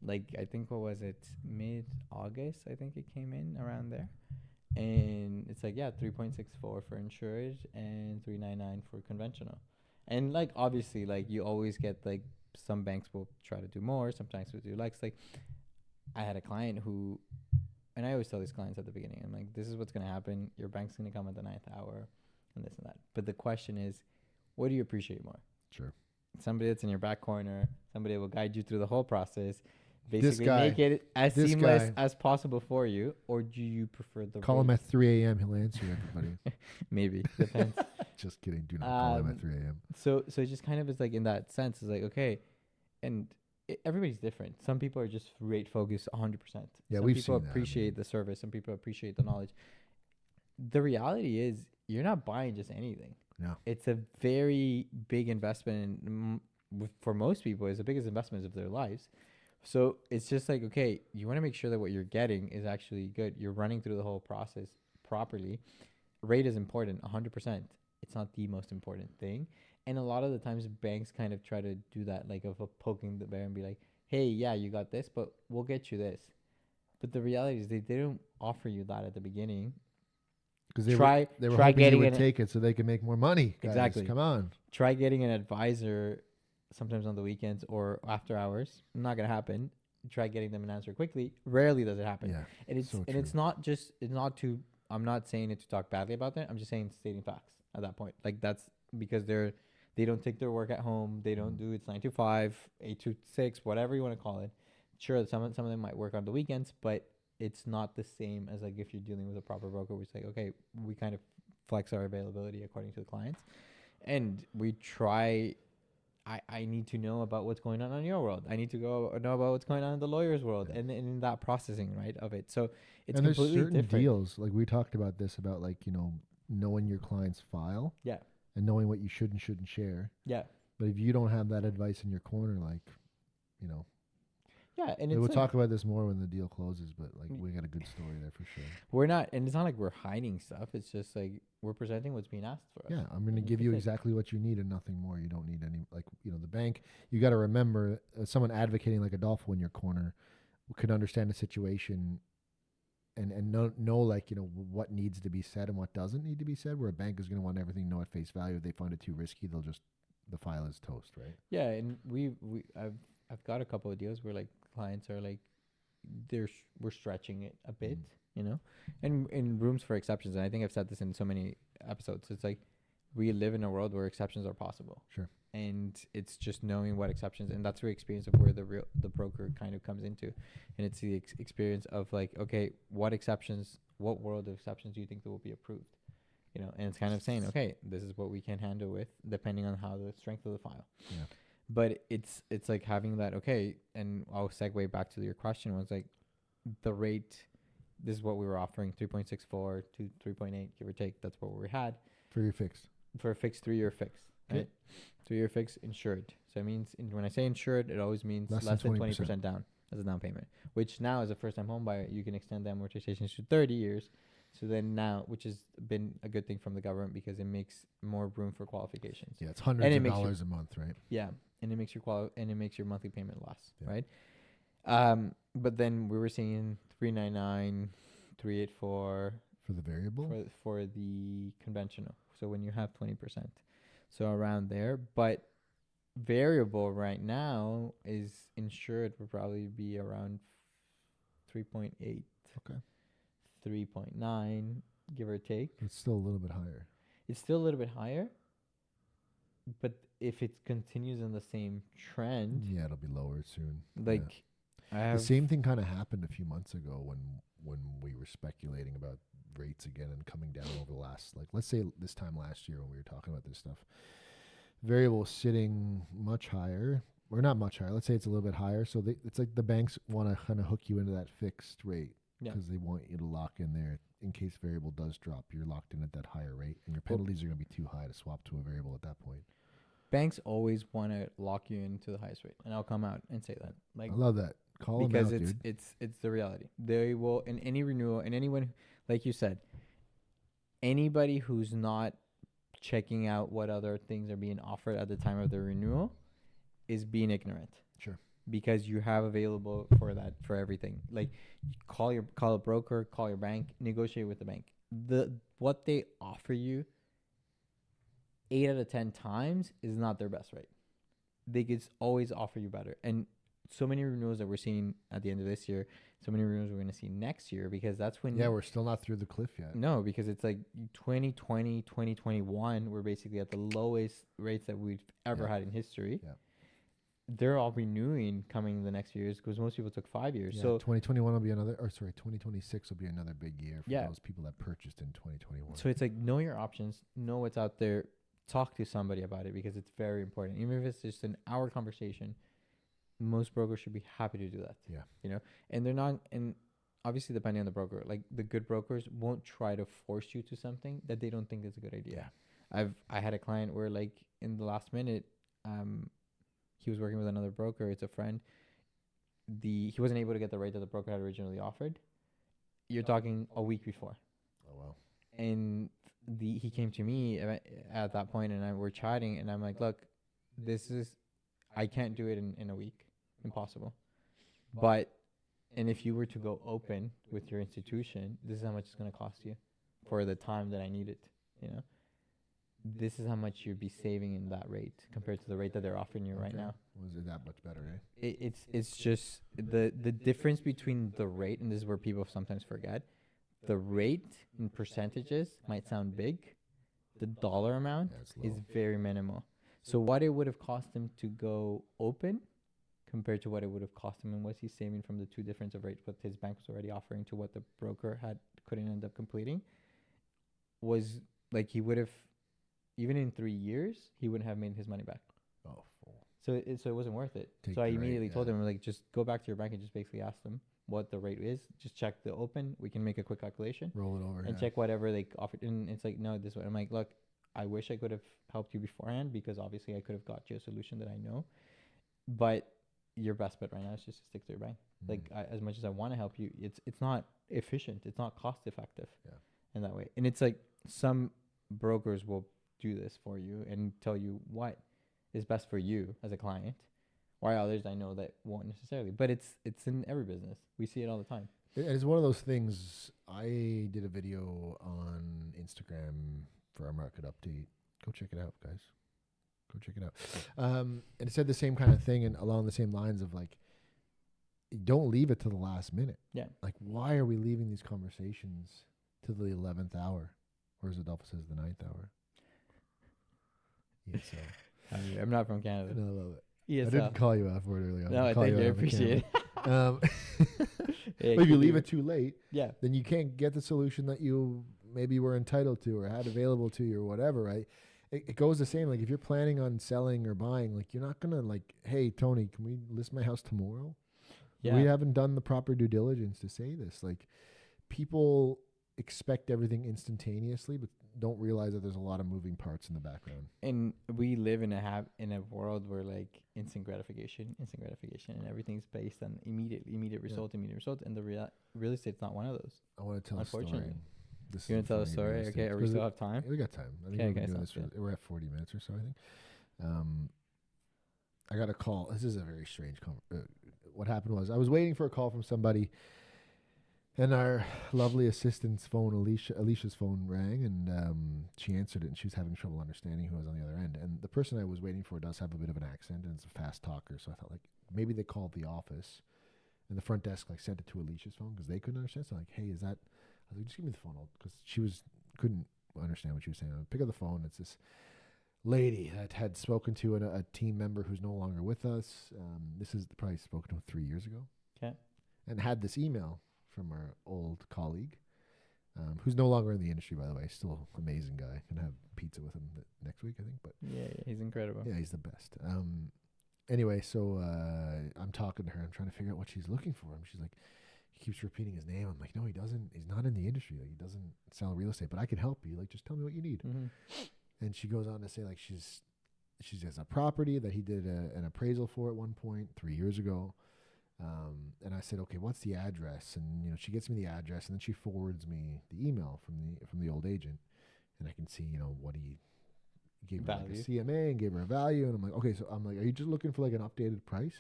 Like I think what was it, mid-August? I think it came in around there, and it's like 3.64 for insured and 3.99 for conventional, and like obviously like you always get like some banks will try to do more, sometimes will do less. Like I had a client who, and I always tell these clients at the beginning, I'm like, this is what's gonna happen. Your bank's gonna come at the 9th hour, and this and that. But the question is, what do you appreciate more? Sure. Somebody that's in your back corner, somebody that will guide you through the whole process, This basically guy. make it as This seamless guy. as possible for you, or do you prefer the Call him rate? at 3 a.m. He'll answer everybody. Maybe depends. Just kidding. Do not call him at Um, 3 a.m. So it just kind of is like in that sense, it's like okay, and everybody's different. Some people are just rate focused 100%. Yeah, Some we've people seen that, I appreciate the service. Some people appreciate the knowledge. The reality is, you're not buying just anything. No. It's a very big investment, and for most people, it's the biggest investment of their lives. So it's just like, okay, you want to make sure that what you're getting is actually good. You're running through the whole process properly. Rate is important, 100%. It's not the most important thing. And a lot of the times banks kind of try to do that, like of a poking the bear and be like, hey, yeah, you got this, but we'll get you this. But the reality is they don't offer you that at the beginning. Because Try they were try hoping you getting would an take it so they can make more money. Guys. Exactly. Come on. try getting an advisor sometimes on the weekends or after hours. Not gonna happen. Try getting them an answer quickly. Rarely does it happen. Yeah. And it's so and it's not just it's not to I'm not saying it to talk badly about that. I'm just saying stating facts at that point. Like that's because they don't take their work at home. They don't do it's 9 to 5, 8 to 6, whatever you want to call it. Sure, some of them might work on the weekends, but it's not the same as like if you're dealing with a proper broker. We say, okay, we kind of flex our availability according to the clients, and we try. I need to know about what's going on in your world. I need to know about what's going on in the lawyer's world, and in that processing right of it. So it's and there's completely certain different. deals. Like we talked about this about like knowing your client's file. Yeah. And knowing what you should and shouldn't share. Yeah. But if you don't have that advice in your corner, like, Yeah, and we'll it's talk about this more when the deal closes. But like, we got a good story there for sure. we're not, and it's not like we're hiding stuff. It's just like we're presenting what's being asked for us. Yeah, I'm going to And give that's you it. exactly what you need and nothing more. You don't need any, like, the bank. You got to remember, someone advocating like Adolfo in your corner could understand the situation and know like, you know, what needs to be said and what doesn't need to be said, where a bank is going to want everything know at face value. If they find it too risky, they'll just, the file is toast, right? Yeah, and I've got a couple of deals where like clients are like we're stretching it a bit, you know, and in rooms for exceptions. And I think I've said this in so many episodes. It's like we live in a world where exceptions are possible. Sure. And it's just knowing what exceptions, and that's the experience of where the broker kind of comes into, and it's the experience of like, okay, what world of exceptions do you think that will be approved, you know? And it's kind of saying, okay, this is what we can handle with, depending on how the strength of the file. Yeah. But it's like having that, okay, and I'll segue back to your question, was like the rate. This is what we were offering, 3.64 to 3.8, give or take. That's what we had For your fixed. for a fixed 3-year fix. Okay. Right? 3-year fix insured. So it means when I say insured, it always means Less less than than 20%. 20% down as a down payment, which now as a first time home buyer, you can extend the amortization to 30 years. So then now, which has been a good thing from the government because it makes more room for qualifications. Yeah, it's hundreds of dollars a month, right? Yeah. And it makes your monthly payment less, Yeah. right? But then we were seeing 399, 384 For the variable? for the conventional. So when you have 20%. So around there, but variable right now is insured would probably be around 3.8. Okay. 3.9, give or take. It's still a little bit higher. It's still a little bit higher, but if it continues in the same trend, Yeah, it'll be lower soon. like I The have same thing kind of happened a few months ago when we were speculating about rates again and coming down over the last, like, let's say this time last year when we were talking about this stuff. Variable sitting much higher, or not much higher. Let's say it's a little bit higher. So it's like the banks want to kind of hook you into that fixed rate Yeah. because they want you to lock in there in case variable does drop. You're locked in at that higher rate, and your penalties are going to be too high to swap to a variable at that point. banks always want to lock you into the highest rate, and I'll come out and say that. Like I love that. Call them because out, it's dude. it's the reality. They will in any renewal, and anyone, like you said, anybody who's not checking out what other things are being offered at the time of the renewal is being ignorant. Sure. Because you have available for that for everything. Like call a broker, call your bank, negotiate with the bank. What they offer you 8 out of 10 times is not their best rate. They could always offer you better. And so many renewals that we're seeing at the end of this year, so many renewals we're going to see next year, because that's when Yeah, we're still not through the cliff yet. no, because it's like 2020, 2021, we're basically at the lowest rates that we've ever had in history. Yeah. They're all renewing coming the next few years because most people took 5 years. Yeah, So 2021 will be another, or sorry, 2026 will be another big year for Yeah. those people that purchased in 2021. so it's like know your options, know what's out there, talk to somebody about it because it's very important. Even if it's just an hour conversation, most brokers should be happy to do that. Yeah. You know, and they're not, and obviously depending on the broker, like the good brokers won't try to force you to something that they don't think is a good idea. I had a client where like in the last minute, he was working with another broker. It's a friend. He wasn't able to get the rate that the broker had originally offered. You're talking a week before. Oh, wow. And he came to me at that point, and we're chatting, and I'm like, look, I can't do it in a week. Impossible. But, and if you were to go open with your institution, this is how much it's going to cost you for the time that I need it, you know? This is how much you'd be saving in that rate compared to the rate that they're offering you right now. Was it that much better, eh? It's just the difference between the rate, and this is where people sometimes forget, the rate in percentages might sound big. The dollar amount is very minimal. So what it would have cost him to go open compared to what it would have cost him, and what's he saving from the two difference of rates, what his bank was already offering to what the broker couldn't end up completing, was like he would have, even in 3 years, he wouldn't have made his money back. Oh, full. So it wasn't worth it. Take So I the rate, immediately told yeah. him, like, just go back to your bank and just basically ask them what the rate is. Just check the open. We can make a quick calculation Roll it over. and check whatever they offered. And it's like, no, this is what I'm like, look, I wish I could have helped you beforehand because obviously I could have got you a solution that I know. But your best bet right now is just to stick to your bank. Like, as much as I want to help you, it's not efficient. It's not cost effective in that way. And it's like some brokers will do this for you and tell you what is best for you as a client, while others I know that won't necessarily. But it's in every business. We see it all the time. It's one of those things. I did a video on Instagram for our market update. Go check it out, guys. Go check it out. And it said the same kind of thing and along the same lines of like, don't leave it to the last minute. Yeah. Like, why are we leaving these conversations to the 11th hour? Or as Adolfo says, the 9th hour. ESL. I'm not from Canada. I love it. ESL. I didn't call you out for it earlier. No, thank you. I appreciate it. But if you leave it too late, yeah, then you can't get the solution that you maybe were entitled to or had available to you or whatever, right? It goes the same. Like if you're planning on selling or buying, like you're not going to like, hey, Tony, can we list my house tomorrow? Yeah. We haven't done the proper due diligence to say this. Like people expect everything instantaneously, but don't realize that there's a lot of moving parts in the background. And we live in a world where like instant gratification, and everything's based on immediate result, and the real estate's not one of those. I want to tell a story. Unfortunately. This You want to tell a story? Okay, are we still have time? We got time. I think Okay, we're at 40 minutes or so, I think. I got a call. This is a very strange what happened was I was waiting for a call from somebody, and our lovely assistant's phone, Alicia's phone rang, and she answered it, and she was having trouble understanding who was on the other end. And the person I was waiting for does have a bit of an accent, and it's a fast talker, so I thought, like, maybe they called the office, and the front desk, like, sent it to Alicia's phone because they couldn't understand. So I'm like, hey, is that... I was like, just give me the phone, because she couldn't understand what she was saying. I pick up the phone. It's this lady that had spoken to a team member who's no longer with us. This is probably spoken to 3 years ago. Okay. And had this email from our old colleague, who's no longer in the industry, by the way. Still amazing guy. Gonna have pizza with him next week, I think. But yeah, he's incredible. Yeah, he's the best. Anyway, so I'm talking to her. I'm trying to figure out what she's looking for. And she's like, he keeps repeating his name. I'm like, no, he doesn't. He's not in the industry. Like, he doesn't sell real estate, but I can help you. Like, just tell me what you need. Mm-hmm. And she goes on to say, like, she has a property that he did an appraisal for at one point 3 years ago. And I said, okay, what's the address? And, she gets me the address, and then she forwards me the email from the old agent. And I can see, what he gave her like a CMA and gave her a value. And I'm like, okay, so I'm like, are you just looking for like an updated price?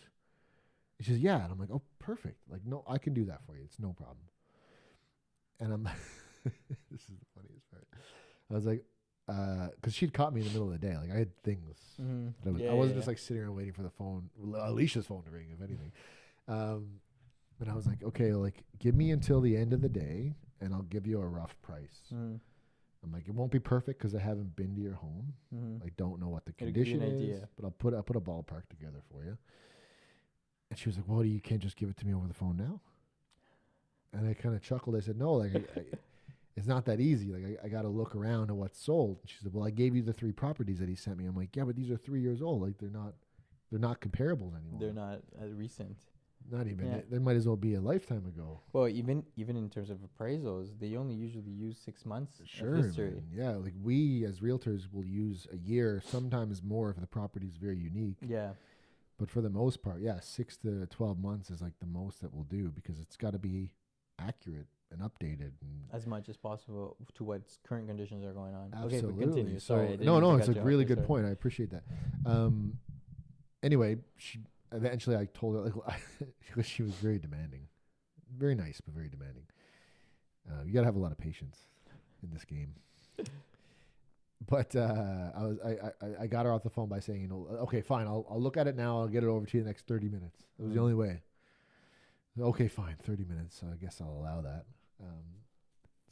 She says, yeah. And I'm like, oh, perfect. Like, no, I can do that for you. It's no problem. And I'm, this is the funniest part. I was like, because she'd caught me in the middle of the day. Like, I had things. Mm-hmm. I wasn't just like sitting around waiting for the phone, Alicia's phone to ring, if anything. But I was like, okay, like, give me until the end of the day, and I'll give you a rough price. Mm-hmm. I'm like, it won't be perfect because I haven't been to your home. Mm-hmm. I don't know what the condition is, but I'll put a ballpark together for you. And she was like, well, you can't just give it to me over the phone now? And I kind of chuckled. I said, no, like, it's not that easy. Like, I got to look around at what's sold. And she said, well, I gave you the 3 properties that he sent me. I'm like, yeah, but these are 3 years old. Like, they're not comparables anymore. They're not recent. Not even. Yeah. They might as well be a lifetime ago. Well, even in terms of appraisals, they only usually use 6 months Sure, of history. Man. Yeah, like we as realtors will use a year, sometimes more if the property is very unique. Yeah. But for the most part, 6 to 12 months is like the most that we'll do because it's got to be accurate and updated and as much as possible to what current conditions are going on. Absolutely. Okay, but continue. So, Sorry. no, it's a really good point. I appreciate that. Anyway, eventually I told her, like, she was very demanding, very nice, but very demanding. You got to have a lot of patience in this game. But I got her off the phone by saying, okay, fine, I'll look at it now. I'll get it over to you in the next 30 minutes. It was the only way. Okay, fine, 30 minutes. So I guess I'll allow that.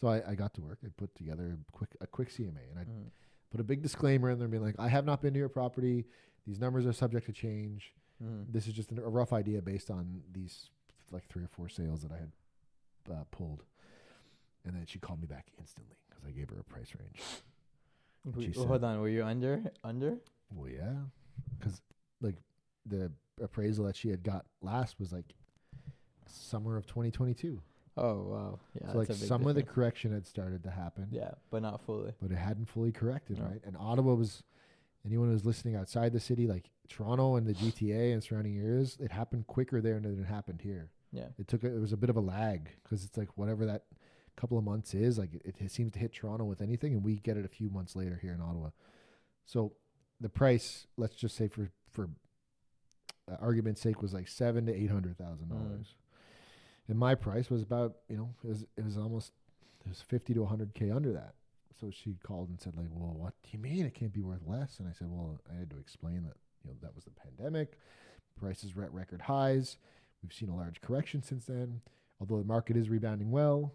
So I got to work. I put together a quick CMA, and I put a big disclaimer in there, being like, I have not been to your property. These numbers are subject to change. This is just a rough idea based on these like 3 or 4 sales that I had pulled. And then she called me back instantly because I gave her a price range. Hold on, were you under? Well, yeah, because like the appraisal that she had got last was like summer of 2022. Oh wow, yeah. So like some of the correction had started to happen. Yeah, but not fully. But it hadn't fully corrected, right? And Ottawa was, anyone who's listening outside the city, like Toronto and the GTA and surrounding areas, it happened quicker there than it happened here. Yeah, it was a bit of a lag because it's like whatever that couple of months is, like it seems to hit Toronto with anything, and we get it a few months later here in Ottawa. So the price, let's just say for argument's sake, was like $700,000 to $800,000. And my price was about, it was almost, it was 50 to 100K under that. So she called and said, like, well, what do you mean it can't be worth less? And I said, well, I had to explain that, that was the pandemic. Prices were at record highs. We've seen a large correction since then. Although the market is rebounding well,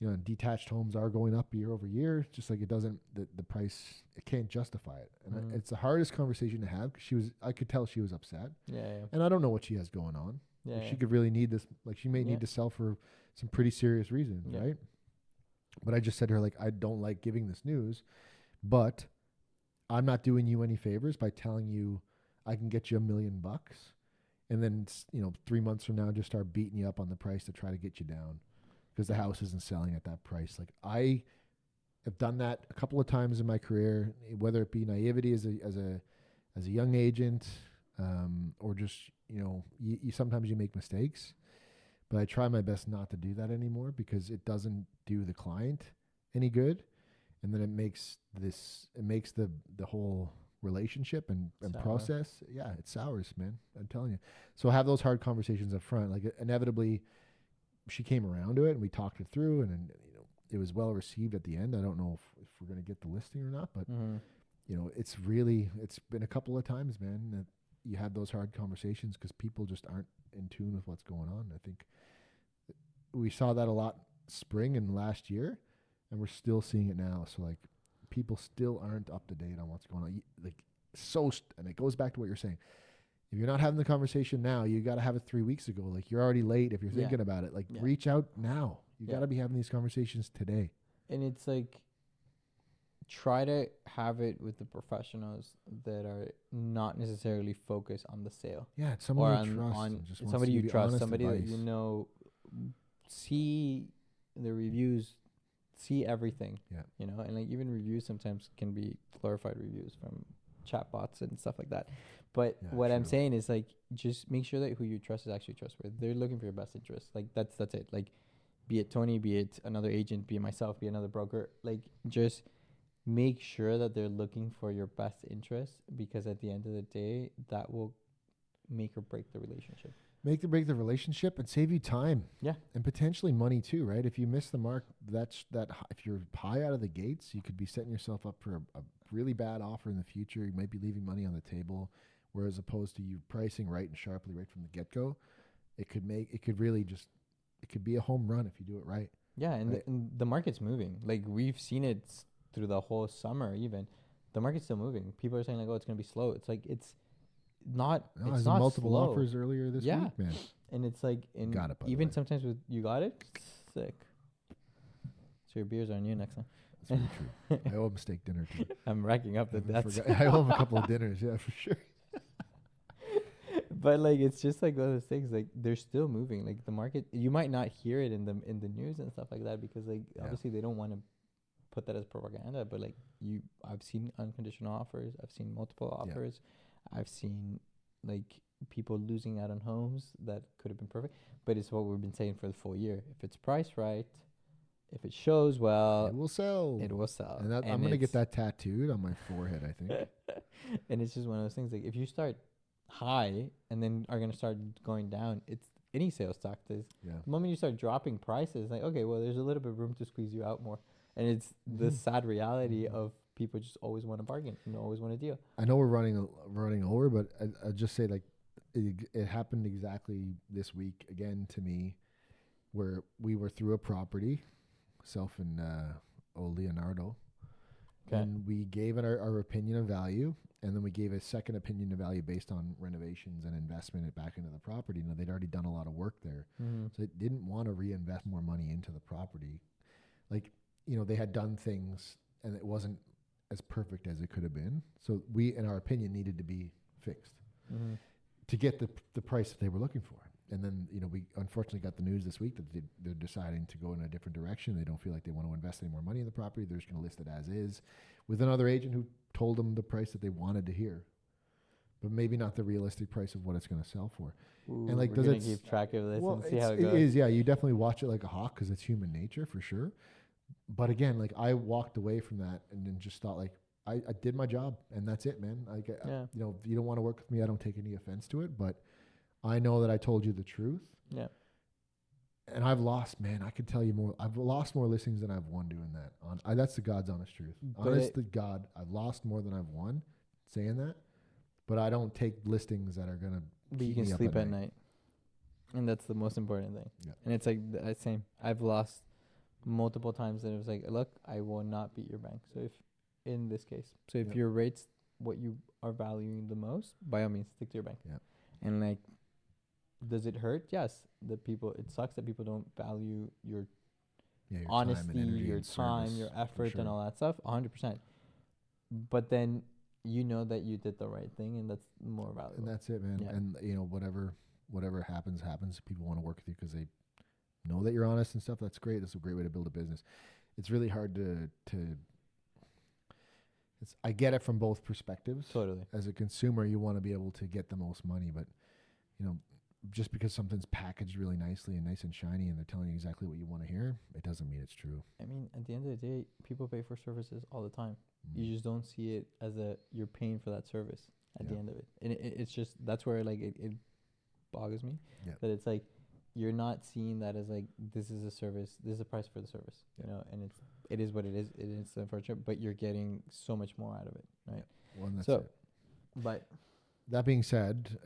and detached homes are going up year over year. Just like it doesn't, the price, it can't justify it. And it's the hardest conversation to have because I could tell she was upset. Yeah. And I don't know what she has going on. Yeah. Like she could really need this. Like she may need to sell for some pretty serious reasons, right? But I just said to her, like, I don't like giving this news, but I'm not doing you any favors by telling you I can get you $1 million, and then 3 months from now just start beating you up on the price to try to get you down because the house isn't selling at that price. Like I have done that a couple of times in my career, whether it be naivety as a young agent, or just you sometimes you make mistakes. But I try my best not to do that anymore because it doesn't do the client any good. And then it makes the whole relationship and process. Yeah, it sours, man. I'm telling you. So have those hard conversations up front. Like inevitably she came around to it and we talked it through and it was well received at the end. I don't know if we're going to get the listing or not, but it's been a couple of times, man, that you have those hard conversations because people just aren't in tune with what's going on. I think we saw that a lot spring and last year, and we're still seeing it now. So like people still aren't up to date on what's going on. And it goes back to what you're saying. If you're not having the conversation now, you got to have it 3 weeks ago. Like you're already late if you're thinking about it. Like reach out now. You got to be having these conversations today. And it's like, try to have it with the professionals that are not necessarily focused on the sale. Yeah, it's somebody you trust. Somebody you trust, somebody that see the reviews, see everything. Yeah. And like even reviews sometimes can be glorified reviews from chatbots and stuff like that. But what I'm saying is like, just make sure that who you trust is actually trustworthy. They're looking for your best interest. Like that's it. Like, be it Tony, be it another agent, be it myself, be it another broker. Like just make sure that they're looking for your best interest, because at the end of the day, that will make or break the relationship. Make or break the relationship and save you time. Yeah. And potentially money too, right? If you miss the mark, if you're high out of the gates, you could be setting yourself up for a really bad offer in the future. You might be leaving money on the table, whereas opposed to you pricing right and sharply right from the get-go, it could be a home run if you do it right. Yeah. And, right? and the market's moving. Like we've seen it through the whole summer. Even the market's still moving. People are saying like, oh, it's going to be slow. It's like, it's not multiple slow. offers earlier this week, man. And it's like, even sometimes with you got it, sick. So your beers are on you next time. That's very true. I owe him steak dinner too. I'm racking up the debts. I owe him a couple of dinners, yeah, for sure. But like, it's just like those things. Like they're still moving. Like the market, you might not hear it in the news and stuff like that because like obviously they don't want to put that as propaganda. But like I've seen unconditional offers. I've seen multiple offers. I've seen like people losing out on homes that could have been perfect. But it's what we've been saying for the full year. If it's priced right, if it shows well, it will sell. It will sell. And I'm going to get that tattooed on my forehead, I think. And it's just one of those things. Like if you start high and then are going to start going down, it's any sales tactic. Yeah. The moment you start dropping prices, like, okay, well, there's a little bit of room to squeeze you out more. And it's the sad reality of people just always want to bargain and always want a deal. I know we're running over, but I'll just say like it happened exactly this week again to me, where we were through a property, self and Leonardo, and we gave it our opinion of value, and then we gave a second opinion of value based on renovations and investment back into the property. They'd already done a lot of work there, so they didn't want to reinvest more money into the property. Like, they had done things and it wasn't as perfect as it could have been. So we, in our opinion, needed to be fixed to get the price that they were looking for. And then, we unfortunately got the news this week that they're deciding to go in a different direction. They don't feel like they want to invest any more money in the property. They're just going to list it as is with another agent who told them the price that they wanted to hear, but maybe not the realistic price of what it's going to sell for. Ooh, and like, we're going to keep track of this and see how it goes. It is, yeah. You definitely watch it like a hawk because it's human nature for sure. But again, like I walked away from that and then just thought like, I did my job and that's it, man. Like, if you don't want to work with me, I don't take any offense to it, but I know that I told you the truth. Yeah. And I've lost, man. I could tell you more. I've lost more listings than I've won doing that. That's the God's honest truth. Honest to God, I've lost more than I've won saying that. But I don't take listings that are gonna. But you can sleep at night, and that's the most important thing. Yeah. And it's like the same. I've lost multiple times, and it was like, look, I will not beat your bank. So if in this case, if your rates what you are valuing the most, by all means, stick to your bank. Yeah. And like, does it hurt? Yes. It sucks that people don't value your honesty, your time, your effort, and all that stuff. 100%. But then you know that you did the right thing, and that's more valuable. And that's it, man. Yeah. And you know, whatever happens. People want to work with you because they know that you're honest and stuff. That's great. That's a great way to build a business. It's really hard I get it from both perspectives. Totally. As a consumer, you want to be able to get the most money, but you know, just because something's packaged really nicely and nice and shiny and they're telling you exactly what you want to hear, it doesn't mean it's true. I mean, at the end of the day, people pay for services all the time. You just don't see it as you're paying for that service at the end of it. And it's just, that's where like it boggles me that it's like, you're not seeing that as like, this is a service, this is a price for the service, you know, and it is what it is. It's unfortunate, but you're getting so much more out of it, right? Well, and that's so, it. But that being said,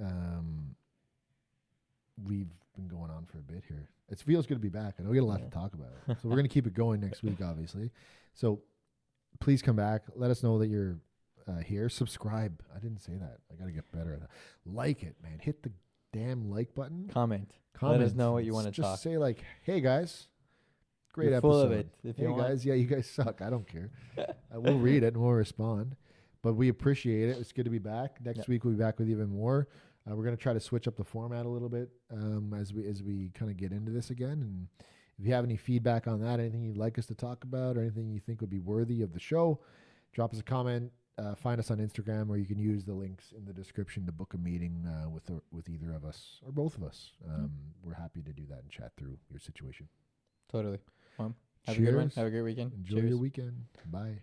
we've been going on for a bit here. It feels good to be back. I know we got a lot to talk about. So we're going to keep it going next week, obviously. So please come back. Let us know that you're here. Subscribe. I didn't say that. I got to get better at that. Like it, man. Hit the damn like button. Comment. Let us know what you want to talk. Just say like, hey, guys. Great You're episode. Full of it. If hey, you guys. Yeah, you guys suck. I don't care. We'll read it and we'll respond. But we appreciate it. It's good to be back. Next week we'll be back with even more. We're going to try to switch up the format a little bit as we kind of get into this again. And if you have any feedback on that, anything you'd like us to talk about, or anything you think would be worthy of the show, drop us a comment. Find us on Instagram, or you can use the links in the description to book a meeting with either of us or both of us. We're happy to do that and chat through your situation. Totally. Have Cheers. a good one. Have a great weekend. Enjoy your weekend. Bye.